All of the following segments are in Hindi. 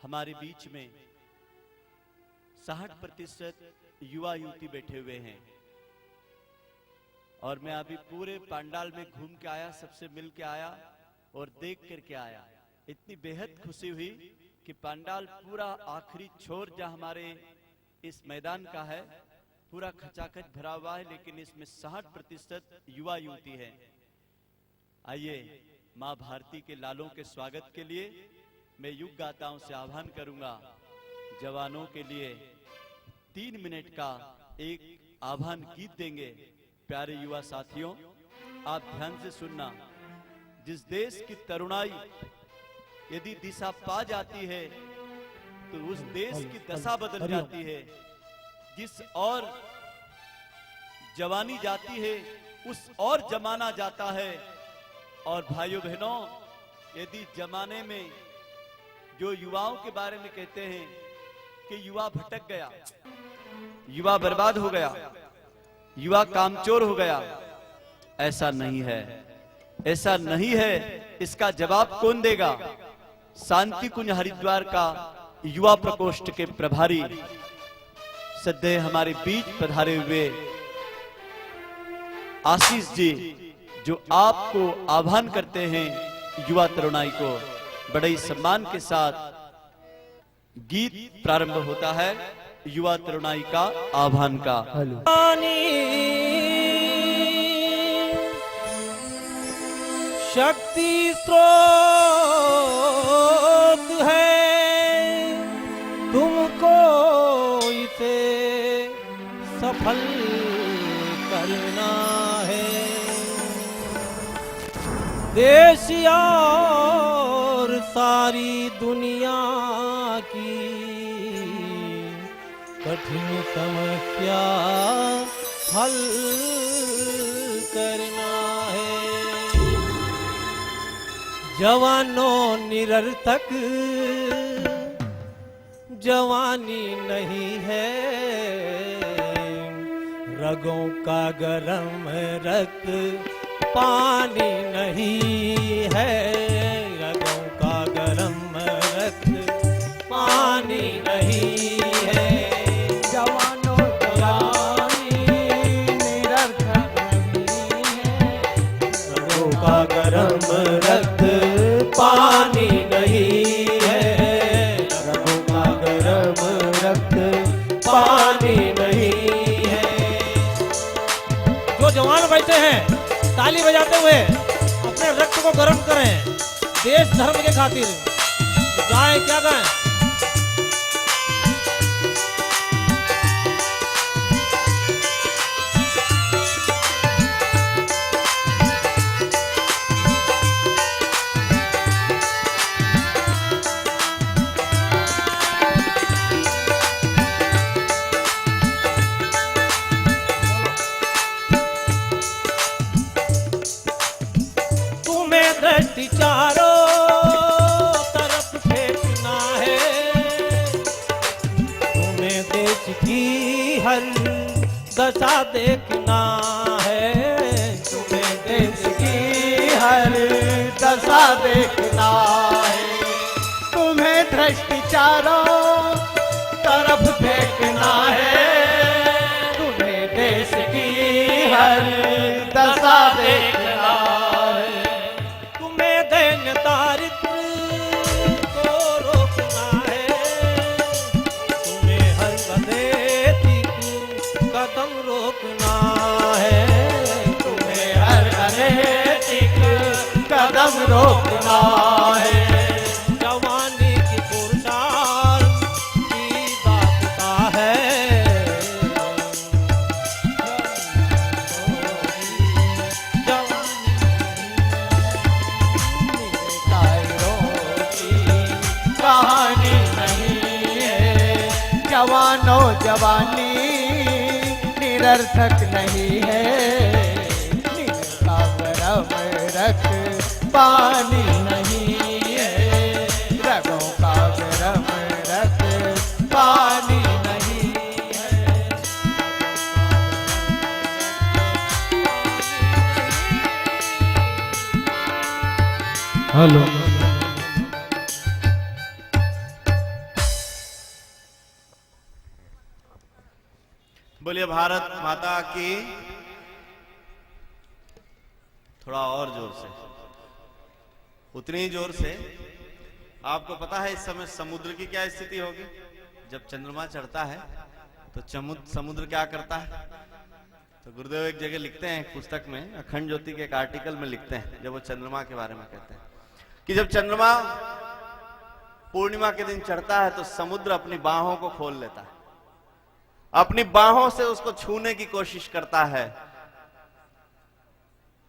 हमारे बीच में 60% युवा युवती बैठे हुए हैं और मैं अभी पूरे पंडाल में घूम के आया, सबसे मिल के आया और देख करके आया। इतनी बेहद खुशी हुई कि पंडाल पूरा आखिरी छोर जहां हमारे इस मैदान का है पूरा खचाखच भरा हुआ है, लेकिन इसमें 60% युवा युवती है। आइए माँ भारती के लालों के स्वागत के लिए मैं युग गाताओं से आह्वान करूंगा। जवानों के लिए 3 मिनट का एक आह्वान गीत देंगे। प्यारे युवा साथियों, आप ध्यान से सुनना। जिस देश की तरुणाई यदि दिशा पा जाती है तो उस देश की दशा बदल जाती है। जिस और जवानी जाती है उस और जमाना जाता है। और भाइयों बहनों, यदि जमाने में जो युवाओं के बारे में कहते हैं कि युवा भटक गया, युवा बर्बाद हो गया, युवा कामचोर हो गया, ऐसा नहीं है, ऐसा नहीं है। इसका जवाब कौन देगा? शांति कुंज हरिद्वार का युवा प्रकोष्ठ के प्रभारी सदैव हमारे बीच पधारे हुए आशीष जी, जो आपको आह्वान करते हैं युवा तरुणाई को। बड़े ही सम्मान के साथ गीत प्रारंभ होता है युवा तरुणाई का आह्वान का। शक्ति स्रोत है, तुमको इसे सफल करना है। देश और सारी दुनिया की कठिन समस्या हल करना है। जवानों निरर्थक जवानी नहीं है, रगों का गरम रक्त पानी नहीं है, रगों का गरम रक्त पानी नहीं है। जवानों जवानी निरर्थक नहीं है, रगों का गरम रक्त पानी नहीं है, रगों का गरम रक्त पानी नहीं है। जो जवान बैठे हैं ताली बजाते हुए अपने रक्त को गर्म करें देश धर्म के खातिर। गाएं, क्या गाएं? दृष्टि चारों तरफ फेंकना है, तुम्हें देश की हर दशा देखना है, तुम्हें देश की हर दशा देखना है। तुम्हें दृष्टि चारों तरफ फेंकना है, तुम्हें देश की हर दशा देखना है। दारिद्र को रोकना है, तुम्हें हर अनैतिक कदम रोकना है, तुम्हें हर अनैतिक कदम रोकना है। जवानी की पुरुषार्थ की बात का है, कहानी नहीं है। जवानों जवानी निरर्थक नहीं है, निरखा गरम रक्त पानी नहीं है, रगों का गरम रक्त पानी नहीं है। हेलो बोलिए भारत माता की। थोड़ा और जोर से, उतनी ही जोर से। आपको पता है इस समय समुद्र की क्या स्थिति होगी? जब चंद्रमा चढ़ता है तो समुद्र क्या करता है? तो गुरुदेव एक जगह लिखते हैं, एक पुस्तक में, अखंड ज्योति के एक आर्टिकल में लिखते हैं, जब वो चंद्रमा के बारे में कहते हैं कि जब चंद्रमा पूर्णिमा के दिन चढ़ता है तो समुद्र अपनी बाहों को खोल लेता है, अपनी बाहों से उसको छूने की कोशिश करता है।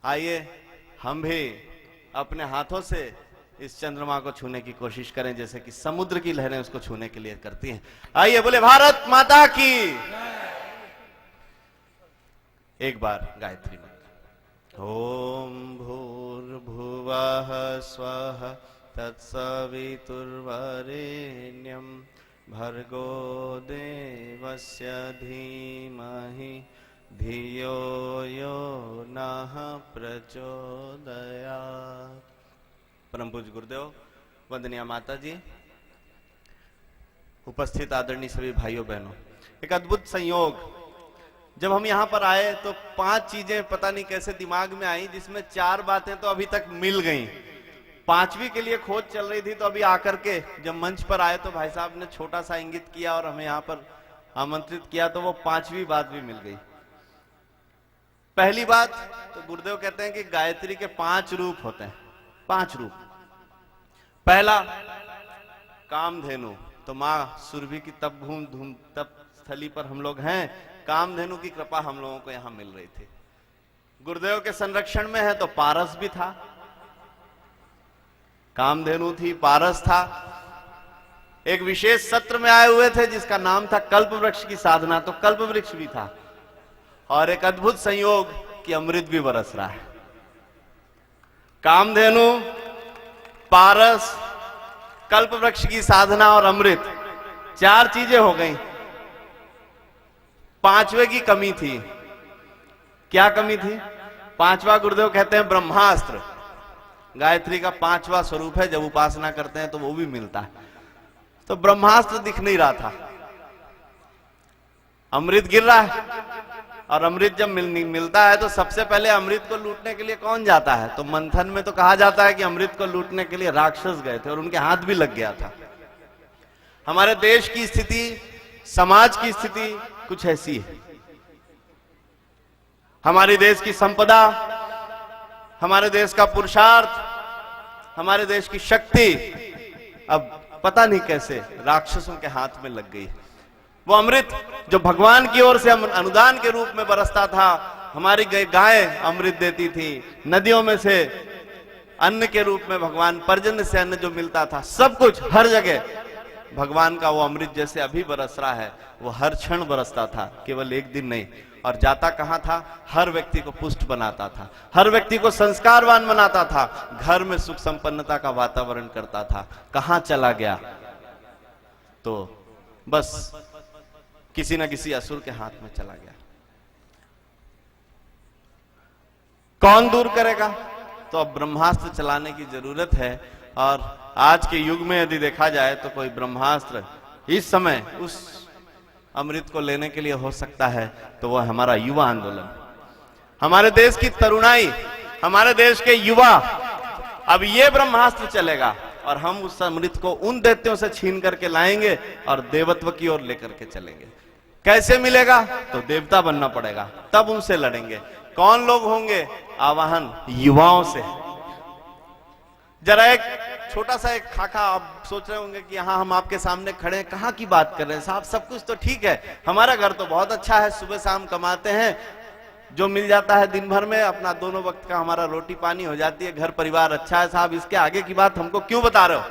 आइए हम भी अपने हाथों से इस चंद्रमा को छूने की कोशिश करें, जैसे कि समुद्र की लहरें उसको छूने के लिए करती हैं। आइए बोले भारत माता की। एक बार गायत्री मंत्र। ओम भूर्भुवः स्वः तत्सवितुर्वरेण्यं भर्गो देवस्य धीमहि धियो यो नः प्रचोदयात्। परम पूज्य गुरुदेव, वंदनीय माता जी, उपस्थित आदरणीय सभी भाइयों बहनों, एक अद्भुत संयोग। जब हम यहाँ पर आए तो 5 चीजें पता नहीं कैसे दिमाग में आई, जिसमें 4 बातें तो अभी तक मिल गई। 5वीं के लिए खोज चल रही थी, तो अभी आकर के जब मंच पर आए तो भाई साहब ने छोटा सा इंगित किया और हमें यहाँ पर आमंत्रित किया, तो वो 5वीं बात भी मिल गई। पहली बात तो गुरुदेव कहते हैं कि गायत्री के 5 रूप होते हैं, 5 रूप। पहला कामधेनु, तो मां सुरभि की तप स्थली पर हम लोग हैं, कामधेनु की कृपा हम लोगों को यहां मिल रही थी। गुरुदेव के संरक्षण में है तो पारस भी था, कामधेनु थी, पारस था। एक विशेष सत्र में आए हुए थे जिसका नाम था कल्प वृक्ष की साधना, तो कल्प वृक्ष भी था। और एक अद्भुत संयोग कि अमृत भी बरस रहा है। कामधेनु, पारस, कल्प वृक्ष की साधना और अमृत, 4 चीजें हो गई। 5वें की कमी थी। क्या कमी थी? 5वां गुरुदेव कहते हैं ब्रह्मास्त्र। गायत्री का 5वां स्वरूप है, जब उपासना करते हैं तो वो भी मिलता है। तो ब्रह्मास्त्र दिख नहीं रहा था, अमृत गिर रहा है। और अमृत जब मिलता है तो सबसे पहले अमृत को लूटने के लिए कौन जाता है? तो मंथन में तो कहा जाता है कि अमृत को लूटने के लिए राक्षस गए थे और उनके हाथ भी लग गया था। हमारे देश की स्थिति, समाज की स्थिति कुछ ऐसी है। हमारे देश की संपदा, हमारे देश का पुरुषार्थ, हमारे देश की शक्ति अब पता नहीं कैसे राक्षसों के हाथ में लग गई। वो अमृत जो भगवान की ओर से अनुदान के रूप में बरसता था, हमारी गायें अमृत देती थी, नदियों में से अन्न के रूप में भगवान पर्जन्य से अन्न जो मिलता था, सब कुछ हर जगह भगवान का वो अमृत जैसे अभी बरस रहा है, वो हर क्षण बरसता था, केवल एक दिन नहीं। और जाता कहां था? हर व्यक्ति को पुष्ट बनाता था, हर व्यक्ति को संस्कारवान बनाता था, घर में सुख संपन्नता का वातावरण करता था। कहां चला गया? तो बस किसी न किसी असुर के हाथ में चला गया। कौन दूर करेगा? तो अब ब्रह्मास्त्र चलाने की जरूरत है। और आज के युग में यदि देखा जाए तो कोई ब्रह्मास्त्र इस समय उस अमृत को लेने के लिए हो सकता है, तो वह हमारा युवा आंदोलन, हमारे देश की तरुणाई, हमारे देश के युवा। अब ये ब्रह्मास्त्र चलेगा और हम उस अमृत को उन दैत्यों से छीन करके लाएंगे और देवत्व की ओर लेकर के चलेंगे। कैसे मिलेगा? तो देवता बनना पड़ेगा, तब उनसे लड़ेंगे। कौन लोग होंगे? आवाहन युवाओं से। जरा एक छोटा सा एक खाका, आप सोच रहे होंगे कि यहाँ हम आपके सामने खड़े हैं, कहाँ की बात कर रहे हैं साहब? सब कुछ तो ठीक है, हमारा घर तो बहुत अच्छा है, सुबह शाम कमाते हैं, जो मिल जाता है दिन भर में अपना दोनों वक्त का हमारा रोटी पानी हो जाती है, घर परिवार अच्छा है साहब, इसके आगे की बात हमको क्यों बता रहे हो?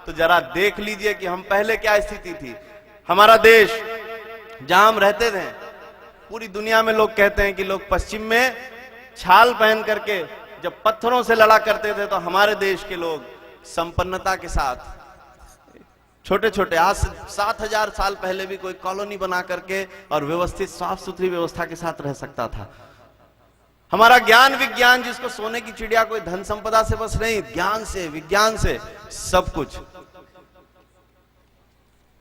तो जरा देख लीजिए कि हम पहले क्या स्थिति थी। हमारा देश जहां हम रहते थे, पूरी दुनिया में लोग कहते हैं कि लोग पश्चिम में छाल पहन करके जब पत्थरों से लड़ा करते थे, तो हमारे देश के लोग संपन्नता के साथ छोटे छोटे, आज 7000 साल पहले भी कोई कॉलोनी बना करके और व्यवस्थित साफ सुथरी व्यवस्था के साथ रह सकता था। हमारा ज्ञान विज्ञान, जिसको सोने की चिड़िया कोई धन संपदा से बस नहीं, ज्ञान से, विज्ञान से सब कुछ।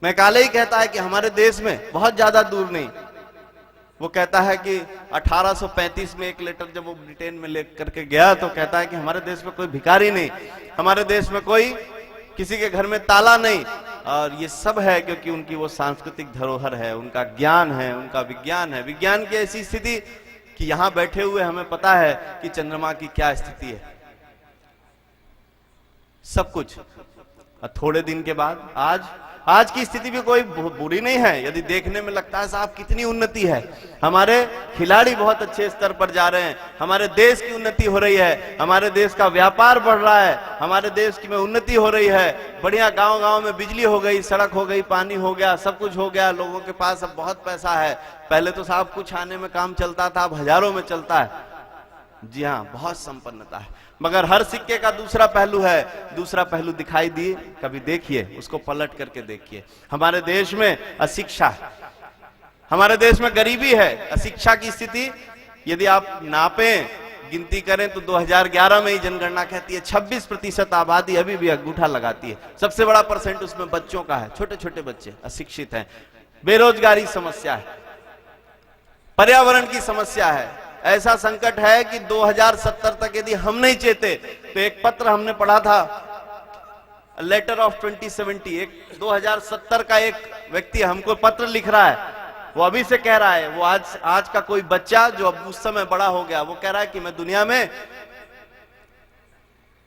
मैकाले ही कहता है कि हमारे देश में बहुत ज्यादा दूर नहीं, वो कहता है कि 1835 में एक लेटर जब वो ब्रिटेन में ले करके गया तो कहता है कि हमारे देश में कोई भिखारी नहीं, हमारे देश में कोई किसी के घर में ताला नहीं, और ये सब है क्योंकि उनकी वो सांस्कृतिक धरोहर है, उनका ज्ञान है, उनका विज्ञान है। विज्ञान की ऐसी स्थिति कि यहां बैठे हुए हमें पता है कि चंद्रमा की क्या स्थिति है, सब कुछ। और थोड़े दिन के बाद आज की स्थिति भी कोई बुरी नहीं है, यदि देखने में लगता है साहब कितनी उन्नति है, हमारे खिलाड़ी बहुत अच्छे स्तर पर जा रहे हैं, हमारे देश की उन्नति हो रही है, हमारे देश का व्यापार बढ़ रहा है, हमारे देश की में उन्नति हो रही है, बढ़िया गांव गांव में बिजली हो गई, सड़क हो गई, पानी हो गया, सब कुछ हो गया, लोगों के पास अब बहुत पैसा है। पहले तो साहब कुछ आने में काम चलता था, अब हजारों में चलता है। जी हाँ, बहुत संपन्नता है। मगर हर सिक्के का दूसरा पहलू है, दूसरा पहलू दिखाई दिए, कभी देखिए, उसको पलट करके देखिए। हमारे देश में अशिक्षा है, हमारे देश में गरीबी है, अशिक्षा की स्थिति यदि आप नापें, गिनती करें तो 2011 में ही जनगणना कहती है 26% आबादी अभी भी अंगूठा लगाती है। सबसे बड़ा परसेंट उसमें बच्चों का है, छोटे छोटे बच्चे अशिक्षित हैं। बेरोजगारी समस्या है, पर्यावरण की समस्या है, ऐसा संकट है कि 2070 तक यदि हम नहीं चेते तो एक पत्र हमने पढ़ा था, लेटर ऑफ 2070, एक 2070 का एक व्यक्ति हमको पत्र लिख रहा है, वो अभी से कह रहा है, वो आज का कोई बच्चा जो अब उस समय बड़ा हो गया, वो कह रहा है कि मैं दुनिया में,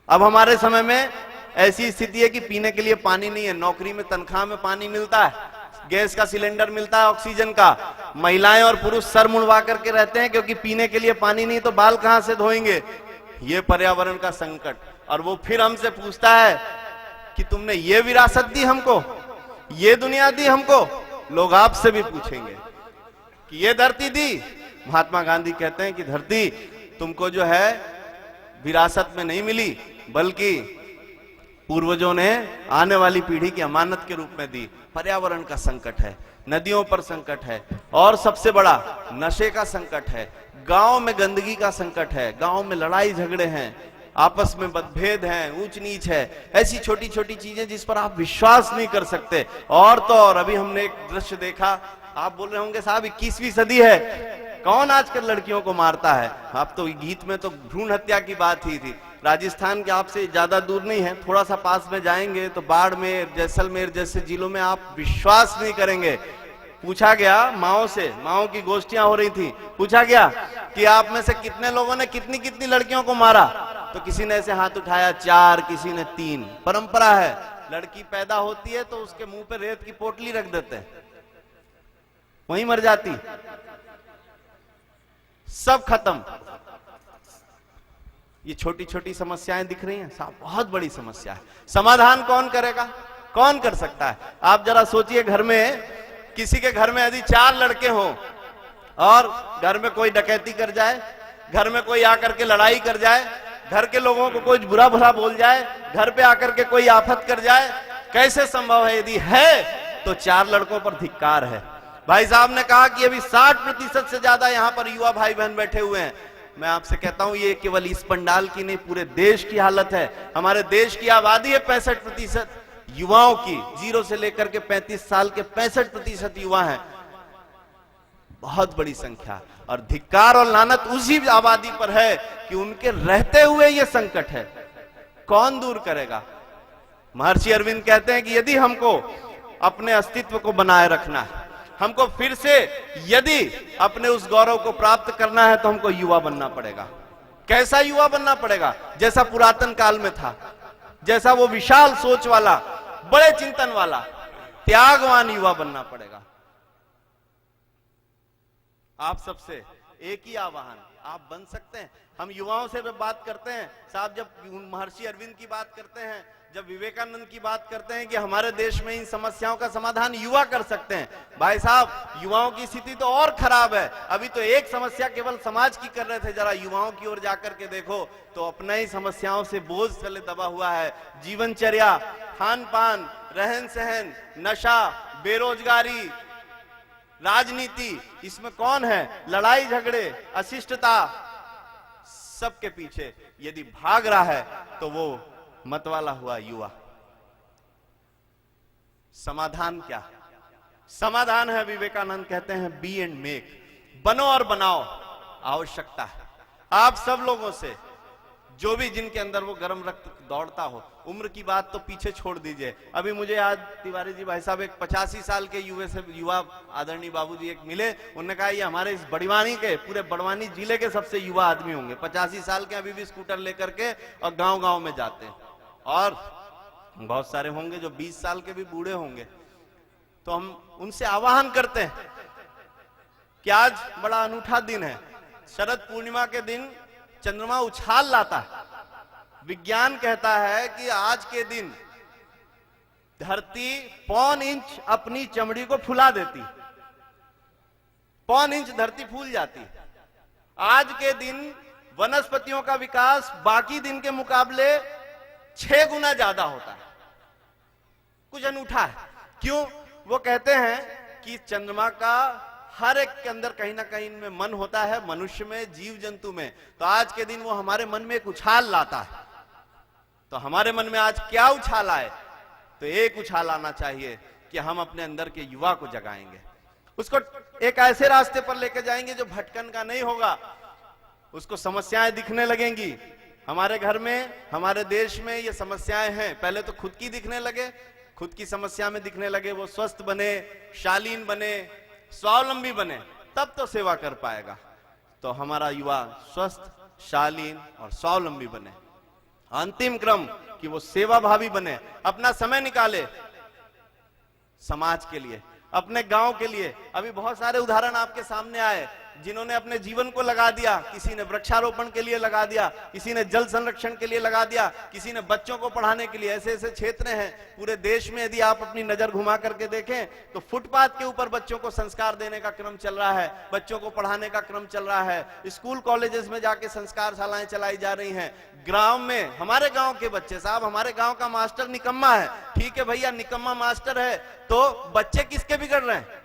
अब हमारे समय में ऐसी स्थिति है कि पीने के लिए पानी नहीं है, नौकरी में तनख्वाह में पानी मिलता है, गैस का सिलेंडर मिलता है, ऑक्सीजन का, महिलाएं और पुरुष सर मुड़वा करके रहते हैं क्योंकि पीने के लिए पानी नहीं तो बाल कहां से धोएंगे। ये पर्यावरण का संकट। और वो फिर हमसे पूछता है कि तुमने ये विरासत दी हमको, ये दुनिया दी हमको। लोग आपसे भी पूछेंगे कि ये धरती दी। महात्मा गांधी कहते हैं कि धरती तुमको जो है विरासत में नहीं मिली, बल्कि पूर्वजों ने आने वाली पीढ़ी की अमानत के रूप में दी। पर्यावरण का संकट है, नदियों पर संकट है, और सबसे बड़ा नशे का संकट है, गांव में गंदगी का संकट है, गांव में लड़ाई झगड़े हैं, आपस में मतभेद हैं, ऊंच नीच है, ऐसी छोटी छोटी चीजें जिस पर आप विश्वास नहीं कर सकते। और तो और अभी हमने एक दृश्य देखा, आप बोल रहे होंगे साहब 21वीं सदी है, कौन आजकल लड़कियों को मारता है। आप तो गीत में तो भ्रूण हत्या की बात ही थी। राजस्थान के आपसे ज्यादा दूर नहीं है, थोड़ा सा पास में जाएंगे तो बाड़मेर, जैसलमेर जैसे जिलों में आप विश्वास नहीं करेंगे। पूछा गया माओ से, माओ की गोष्ठियां हो रही थी, पूछा गया कि आप में से कितने लोगों ने कितनी कितनी लड़कियों को मारा, तो किसी ने ऐसे हाथ उठाया 4, किसी ने 3। परंपरा है, लड़की पैदा होती है तो उसके मुंह पे रेत की पोटली रख देते हैं, वहीं मर जाती, सब खत्म। ये छोटी छोटी समस्याएं दिख रही हैं साहब, बहुत बड़ी समस्या है। समाधान कौन करेगा, कौन कर सकता है? आप जरा सोचिए, घर में किसी के घर में यदि 4 लड़के हों और घर में कोई डकैती कर जाए, घर में कोई आकर के लड़ाई कर जाए, घर के लोगों को कोई बुरा भला बोल जाए, घर पे आकर के कोई आफत कर जाए, कैसे संभव है? यदि है तो 4 लड़कों पर धिक्कार है। भाई साहब ने कहा कि अभी 60% से ज्यादा यहां पर युवा भाई बहन बैठे हुए हैं। मैं आपसे कहता हूं ये केवल इस पंडाल की नहीं, पूरे देश की हालत है। हमारे देश की आबादी है 65% युवाओं की, 0 से लेकर के 35 साल के 65% युवा हैं, बहुत बड़ी संख्या। और धिक्कार और लानत उसी आबादी पर है कि उनके रहते हुए ये संकट है, कौन दूर करेगा? महर्षि अरविंद कहते हैं कि यदि हमको अपने अस्तित्व को बनाए रखना है, हमको फिर से यदि अपने उस गौरव को प्राप्त करना है, तो हमको युवा बनना पड़ेगा। कैसा युवा बनना पड़ेगा? जैसा पुरातन काल में था, जैसा वो विशाल सोच वाला, बड़े चिंतन वाला, त्यागवान युवा बनना पड़ेगा। आप सबसे एक ही आह्वान, आप बन सकते हैं। हम युवाओं से बात करते हैं साहब, जब महर्षि अरविंद की बात करते हैं, जब विवेकानंद की बात करते हैं कि हमारे देश में इन समस्याओं का समाधान युवा कर सकते हैं, भाई साहब युवाओं की स्थिति तो और खराब है। अभी तो एक समस्या केवल समाज की कर रहे थे, जरा युवाओं की ओर जाकर के देखो तो अपने ही समस्याओं से बोझ तले दबा हुआ है। जीवनचर्या, खान पान, रहन सहन, नशा, बेरोजगारी, राजनीति, इसमें कौन है? लड़ाई झगड़े, अशिष्टता, सबके पीछे यदि भाग रहा है तो वो मतवाला हुआ युवा। समाधान क्या? समाधान है, विवेकानंद कहते हैं बी एंड मेक। बनो और बनाओ आवश्यकता है आप सब लोगों से, जो भी जिनके अंदर वो गर्म रक्त दौड़ता हो। उम्र की बात तो पीछे छोड़ दीजिए। अभी मुझे आज तिवारी जी भाई साहब एक 85 साल के युवा आदरणीय बाबूजी एक मिले, उन्होंने कहा ये हमारे इस बड़वानी के, पूरे बड़वानी जिले के सबसे युवा आदमी होंगे। 85 साल के, अभी भी स्कूटर लेकर के और गांव गांव में जाते हैं। और बहुत सारे होंगे जो 20 साल के भी बूढ़े होंगे। तो हम उनसे आह्वान करते हैं कि आज बड़ा अनूठा दिन है। शरद पूर्णिमा के दिन चंद्रमा उछाल लाता है। विज्ञान कहता है कि आज के दिन धरती 1.25 इंच अपनी चमड़ी को फुला देती, 1.25 इंच धरती फूल जाती है। आज के दिन वनस्पतियों का विकास बाकी दिन के मुकाबले 6 गुना ज्यादा होता है। कुछ अनूठा है। क्यों? वो कहते हैं कि चंद्रमा का हर एक के अंदर कहीं ना कहीं में मन होता है, मनुष्य में, जीव जंतु में। तो आज के दिन वो हमारे मन में एक उछाल लाता है। तो हमारे मन में आज क्या उछाल आए? तो एक उछाल आना चाहिए कि हम अपने अंदर के युवा को जगाएंगे, उसको एक ऐसे रास्ते पर लेकर जाएंगे जो भटकन का नहीं होगा। उसको समस्याएं दिखने लगेंगी। हमारे घर में, हमारे देश में ये समस्याएं हैं। पहले तो खुद की दिखने लगे, खुद की समस्या में दिखने लगे, वो स्वस्थ बने, शालीन बने, स्वावलंबी बने, तब तो सेवा कर पाएगा। तो हमारा युवा स्वस्थ, शालीन और स्वावलंबी बने। अंतिम क्रम कि वो सेवा भावी बने, अपना समय निकाले समाज के लिए, अपने गांव के लिए। अभी बहुत सारे उदाहरण आपके सामने आए जिन्होंने अपने जीवन को लगा दिया। किसी ने वृक्षारोपण के लिए लगा दिया, किसी ने जल संरक्षण के लिए लगा दिया, किसी ने बच्चों को पढ़ाने के लिए। ऐसे ऐसे क्षेत्र हैं पूरे देश में। यदि आप अपनी नजर घुमा करके देखें तो फुटपाथ के ऊपर बच्चों को संस्कार देने का क्रम चल रहा है, बच्चों को पढ़ाने का क्रम चल रहा है। स्कूल कॉलेजेस में जाके संस्कार शालाएं चलाई जा रही हैं। ग्राम में हमारे गांव के बच्चे, साहब हमारे गांव का मास्टर निकम्मा है, ठीक है भैया, निकम्मा मास्टर है, तो बच्चे किसके बिगड़ रहे हैं?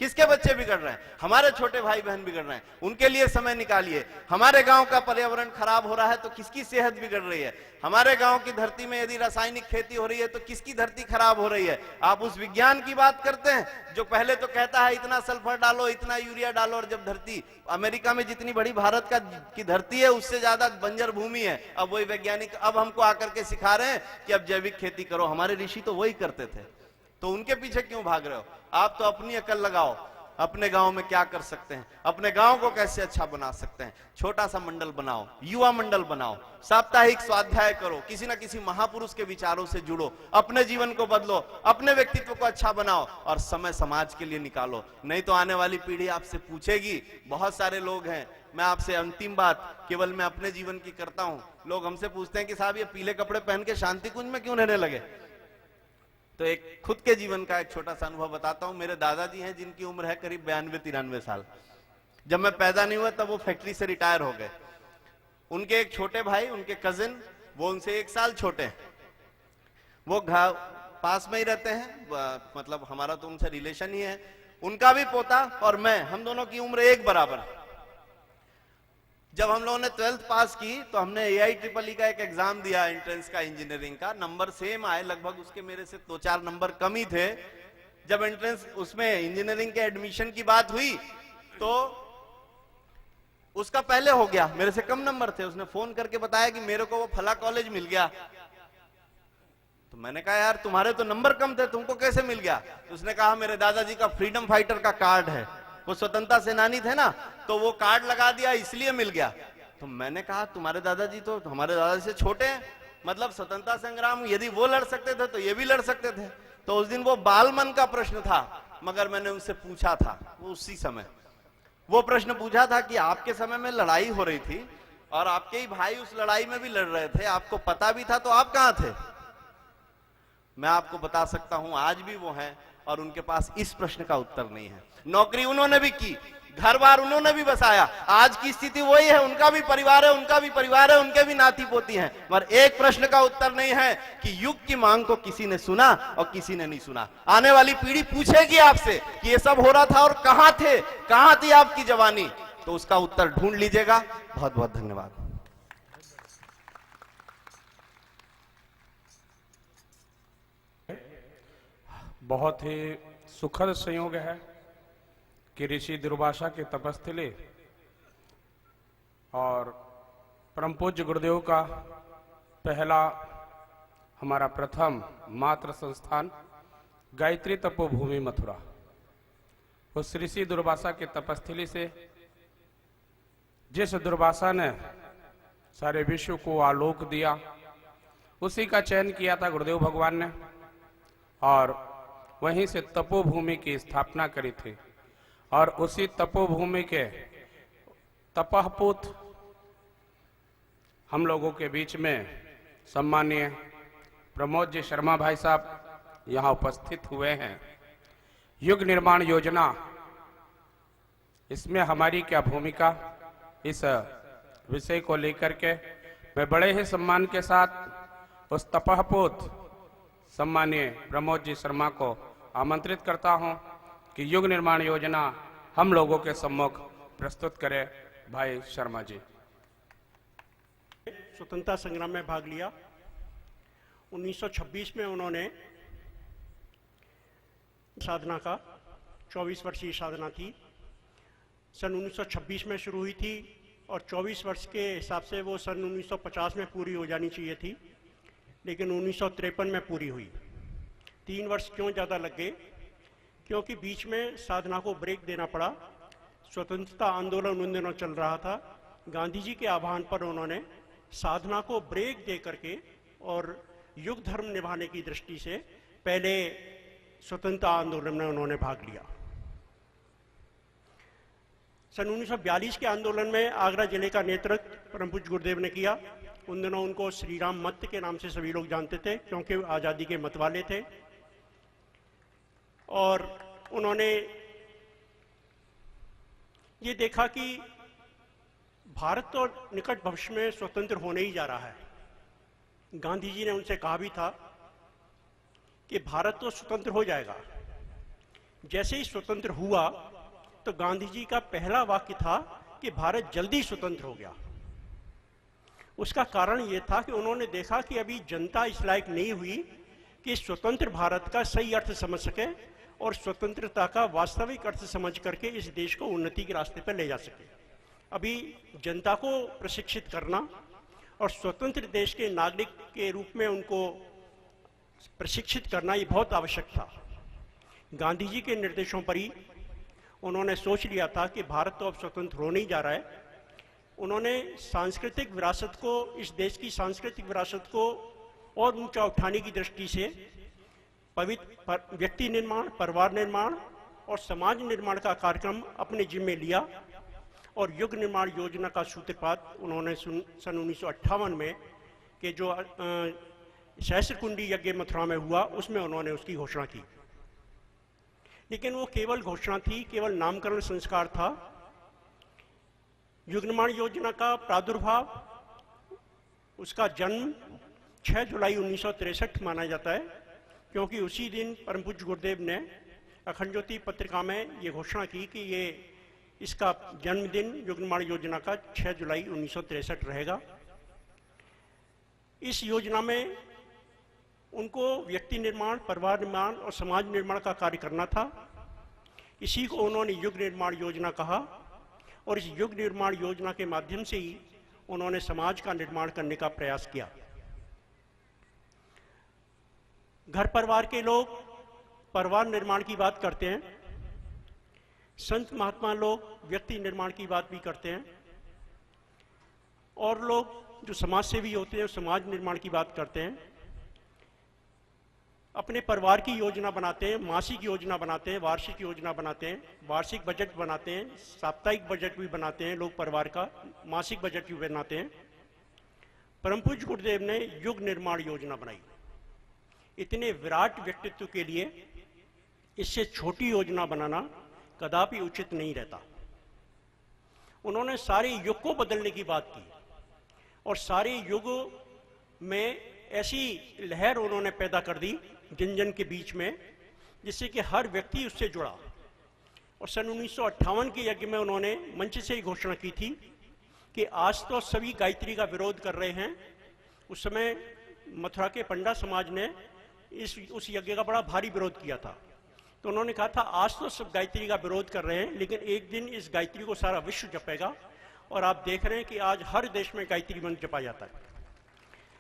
किसके बच्चे बिगड़ रहे हैं? हमारे छोटे भाई बहन बिगड़ रहे हैं। उनके लिए समय निकालिए। हमारे गांव का पर्यावरण खराब हो रहा है तो किसकी सेहत बिगड़ रही है? हमारे गांव की धरती में यदि रासायनिक खेती हो रही है तो किसकी धरती खराब हो रही है? आप उस विज्ञान की बात करते हैं जो पहले तो कहता है इतना सल्फर डालो, इतना यूरिया डालो, और जब धरती, अमेरिका में जितनी बड़ी भारत की धरती है उससे ज्यादा बंजर भूमि है। अब वही वैज्ञानिक अब हमको आकर के सिखा रहे हैं कि अब जैविक खेती करो। हमारे ऋषि तो वही करते थे, तो उनके पीछे क्यों भाग रहे हो? आप तो अपनी अकल लगाओ। अपने गांव में क्या कर सकते हैं, अपने गांव को कैसे अच्छा बना सकते हैं। छोटा सा मंडल बनाओ, युवा मंडल बनाओ, साप्ताहिक स्वाध्याय करो, किसी ना किसी महापुरुष के विचारों से जुड़ो, अपने जीवन को बदलो, अपने व्यक्तित्व को अच्छा बनाओ और समय समाज के लिए निकालो। नहीं तो आने वाली पीढ़ी आपसे पूछेगी। बहुत सारे लोग हैं, मैं आपसे अंतिम बात केवल मैं अपने जीवन की करता हूं। लोग हमसे पूछते हैं कि साहब ये पीले कपड़े पहन के शांति कुंज में क्यों रहने लगे? तो एक खुद के जीवन का एक छोटा सा अनुभव बताता हूं। मेरे दादाजी हैं जिनकी उम्र है करीब 92-93 साल। जब मैं पैदा नहीं हुआ तब वो फैक्ट्री से रिटायर हो गए। उनके एक छोटे भाई, उनके कजिन, वो उनसे 1 साल छोटे हैं, वो पास में ही रहते हैं, मतलब हमारा तो उनसे रिलेशन ही है। उनका भी पोता और मैं, हम दोनों की उम्र एक बराबर। जब हम लोगों ने 12th पास की तो हमने AIEEE का एक एग्जाम दिया, एंट्रेंस का, इंजीनियरिंग का। नंबर सेम आए, लगभग उसके मेरे से 2-4 नंबर कम ही थे। जब एंट्रेंस उसमें इंजीनियरिंग के एडमिशन की बात हुई तो उसका पहले हो गया, मेरे से कम नंबर थे। उसने फोन करके बताया कि मेरे को वो फला कॉलेज मिल गया। तो मैंने कहा यार तुम्हारे तो नंबर कम थे, तुमको कैसे मिल गया? तो उसने कहा मेरे दादाजी का फ्रीडम फाइटर का कार्ड है, वो स्वतंत्रता सेनानी थे ना, तो वो कार्ड लगा दिया इसलिए मिल गया। तो मैंने कहा तुम्हारे दादाजी तो हमारे दादाजी से छोटे हैं, मतलब स्वतंत्रता संग्राम यदि वो लड़ सकते थे तो ये भी लड़ सकते थे। तो उस दिन वो बाल मन का प्रश्न था, मगर मैंने उनसे पूछा था, वो उसी समय वो प्रश्न पूछा था कि आपके समय में लड़ाई हो रही थी और आपके ही भाई उस लड़ाई में भी लड़ रहे थे, आपको पता भी था, तो आप कहां थे? मैं आपको बता सकता हूं आज भी वो हैं और उनके पास इस प्रश्न का उत्तर नहीं है। नौकरी उन्होंने भी की, घर बार उन्होंने भी बसाया, आज की स्थिति वही है, उनका भी परिवार है, उनका भी परिवार है, उनके भी नाती पोती हैं, पर एक प्रश्न का उत्तर नहीं है कि युग की मांग को किसी ने सुना और किसी ने नहीं सुना। आने वाली पीढ़ी पूछेगी आपसे कि ये सब हो रहा था और कहां थे, कहां थी आपकी जवानी? तो उसका उत्तर ढूंढ लीजिएगा। बहुत बहुत धन्यवाद। बहुत ही सुखद संयोग है कि ऋषि दुर्वासा की तपस्थली और परम पूज्य गुरुदेव का पहला हमारा प्रथम मात्र संस्थान गायत्री तपोभूमि मथुरा, उस ऋषि दुर्वासा की तपस्थली से जिस दुर्वासा ने सारे विश्व को आलोक दिया, उसी का चयन किया था गुरुदेव भगवान ने और वहीं से तपोभूमि की स्थापना करी थी। और उसी तपोभूमि के तपहपूत हम लोगों के बीच में सम्मानीय प्रमोद जी शर्मा भाई साहब यहाँ उपस्थित हुए हैं। युग निर्माण योजना, इसमें हमारी क्या भूमिका, इस विषय को लेकर के मैं बड़े ही सम्मान के साथ उस तपहपूत सम्मानीय प्रमोद जी शर्मा को आमंत्रित करता हूं कि युग निर्माण योजना हम लोगों के सम्मुख प्रस्तुत करें। भाई शर्मा जी। स्वतंत्रता संग्राम में भाग लिया। 1926 में उन्होंने साधना का 24 वर्षीय साधना थी। सन 1926 में शुरू हुई थी और 24 वर्ष के हिसाब से वो सन 1950 में पूरी हो जानी चाहिए थी, लेकिन 1953 में पूरी हुई। 3 वर्ष क्यों ज़्यादा लग गए? क्योंकि बीच में साधना को ब्रेक देना पड़ा। स्वतंत्रता आंदोलन उन दिनों चल रहा था। गांधी जी के आह्वान पर उन्होंने साधना को ब्रेक दे करके और युग धर्म निभाने की दृष्टि से पहले स्वतंत्रता आंदोलन में उन्होंने भाग लिया। सन 1942 के आंदोलन में आगरा जिले का नेतृत्व परम पूज्य गुरुदेव ने किया। उन दिनों उनको श्री राम मत के नाम से सभी लोग जानते थे, क्योंकि आज़ादी के मत वाले थे। और उन्होंने ये देखा कि भारत तो निकट भविष्य में स्वतंत्र होने ही जा रहा है। गांधी जी ने उनसे कहा भी था कि भारत तो स्वतंत्र हो जाएगा। जैसे ही स्वतंत्र हुआ तो गांधी जी का पहला वाक्य था कि भारत जल्दी स्वतंत्र हो गया। उसका कारण यह था कि उन्होंने देखा कि अभी जनता इस लायक नहीं हुई कि स्वतंत्र भारत का सही अर्थ समझ सके और स्वतंत्रता का वास्तविक अर्थ समझ करके इस देश को उन्नति के रास्ते पर ले जा सके। अभी जनता को प्रशिक्षित करना और स्वतंत्र देश के नागरिक के रूप में उनको प्रशिक्षित करना ये बहुत आवश्यक था। गांधी जी के निर्देशों पर ही उन्होंने सोच लिया था कि भारत तो अब स्वतंत्र होने ही जा रहा है। उन्होंने सांस्कृतिक विरासत को, इस देश की सांस्कृतिक विरासत को और ऊंचा उठाने की दृष्टि से पवित्र व्यक्ति निर्माण, परिवार निर्माण और समाज निर्माण का कार्यक्रम अपने जिम्मे लिया और युग निर्माण योजना का सूत्रपात उन्होंने सन 1958 में के जो सहस्त्रकुंडी यज्ञ मथुरा में हुआ उसमें उन्होंने उसकी घोषणा की। लेकिन वो केवल घोषणा थी, केवल नामकरण संस्कार था। युग निर्माण योजना का प्रादुर्भाव, उसका जन्म 6 जुलाई 1963 माना जाता है, क्योंकि उसी दिन परम पूज्य गुरुदेव ने अखंड ज्योति पत्रिका में ये घोषणा की कि ये इसका जन्मदिन युग निर्माण योजना का 6 जुलाई 1963 रहेगा। इस योजना में उनको व्यक्ति निर्माण, परिवार निर्माण और समाज निर्माण का कार्य करना था। इसी को उन्होंने युग निर्माण योजना कहा और इस युग निर्माण योजना के माध्यम से ही उन्होंने समाज का निर्माण करने का प्रयास किया। घर परिवार के लोग परिवार निर्माण की बात करते हैं, संत महात्मा लोग व्यक्ति निर्माण की बात भी करते हैं, और लोग जो समाज सेवी होते हैं समाज निर्माण की बात करते हैं। अपने परिवार की योजना बनाते हैं, मासिक योजना बनाते हैं, वार्षिक योजना बनाते हैं, वार्षिक बजट बनाते हैं, साप्ताहिक बजट भी बनाते हैं लोग परिवार का, मासिक बजट भी बनाते हैं। परम पूज्य गुरुदेव ने युग निर्माण योजना बनाई। इतने विराट व्यक्तित्व के लिए इससे छोटी योजना बनाना कदापि उचित नहीं रहता। उन्होंने सारे युग को बदलने की बात की और सारे युग में ऐसी लहर उन्होंने पैदा कर दी जन जन के बीच में, जिससे कि हर व्यक्ति उससे जुड़ा। और सन 1958 के यज्ञ में उन्होंने मंच से ही घोषणा की थी कि आज तो सभी गायत्री का विरोध कर रहे हैं। उस समय मथुरा के पंडा समाज ने उस यज्ञ का बड़ा भारी विरोध किया था, तो उन्होंने कहा था आज तो सब गायत्री का विरोध कर रहे हैं, लेकिन एक दिन इस गायत्री को सारा विश्व जपेगा। और आप देख रहे हैं कि आज हर देश में गायत्री मंत्र जपा जाता है।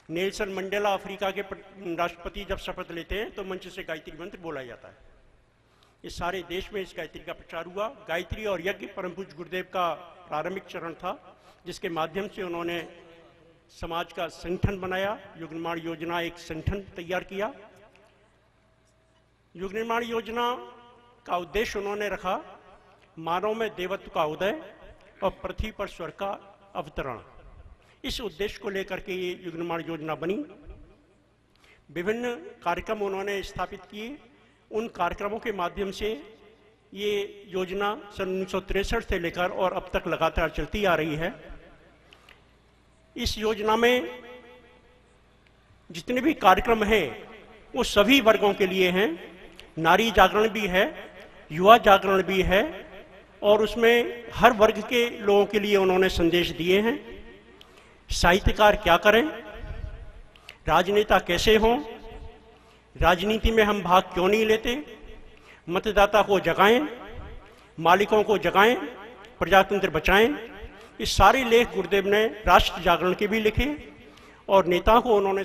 नेल्सन मंडेला अफ्रीका के राष्ट्रपति जब शपथ लेते हैं तो मंच से गायत्री मंत्र बोला जाता है। इस सारे देश में इस गायत्री का प्रचार हुआ। गायत्री और यज्ञ परम पूज्य गुरुदेव का प्रारंभिक चरण था, जिसके माध्यम से उन्होंने समाज का संगठन बनाया। युग निर्माण योजना एक संगठन तैयार किया। युग निर्माण योजना का उद्देश्य उन्होंने रखा मानव में देवत्व का उदय और पृथ्वी पर स्वर्ग का अवतरण। इस उद्देश्य को लेकर के ये युग निर्माण योजना बनी। विभिन्न कार्यक्रम उन्होंने स्थापित किए। उन कार्यक्रमों के माध्यम से ये योजना सन 1963 से लेकर और अब तक लगातार चलती आ रही है। इस योजना में जितने भी कार्यक्रम हैं वो सभी वर्गों के लिए हैं। नारी जागरण भी है, युवा जागरण भी है, और उसमें हर वर्ग के लोगों के लिए उन्होंने संदेश दिए हैं। साहित्यकार क्या करें, राजनेता कैसे हों, राजनीति में हम भाग क्यों नहीं लेते, मतदाता को जगाएं, मालिकों को जगाएं, प्रजातंत्र बचाएं। ये सारे लेख गुरुदेव ने राष्ट्र जागरण के भी लिखे और नेताओं को उन्होंने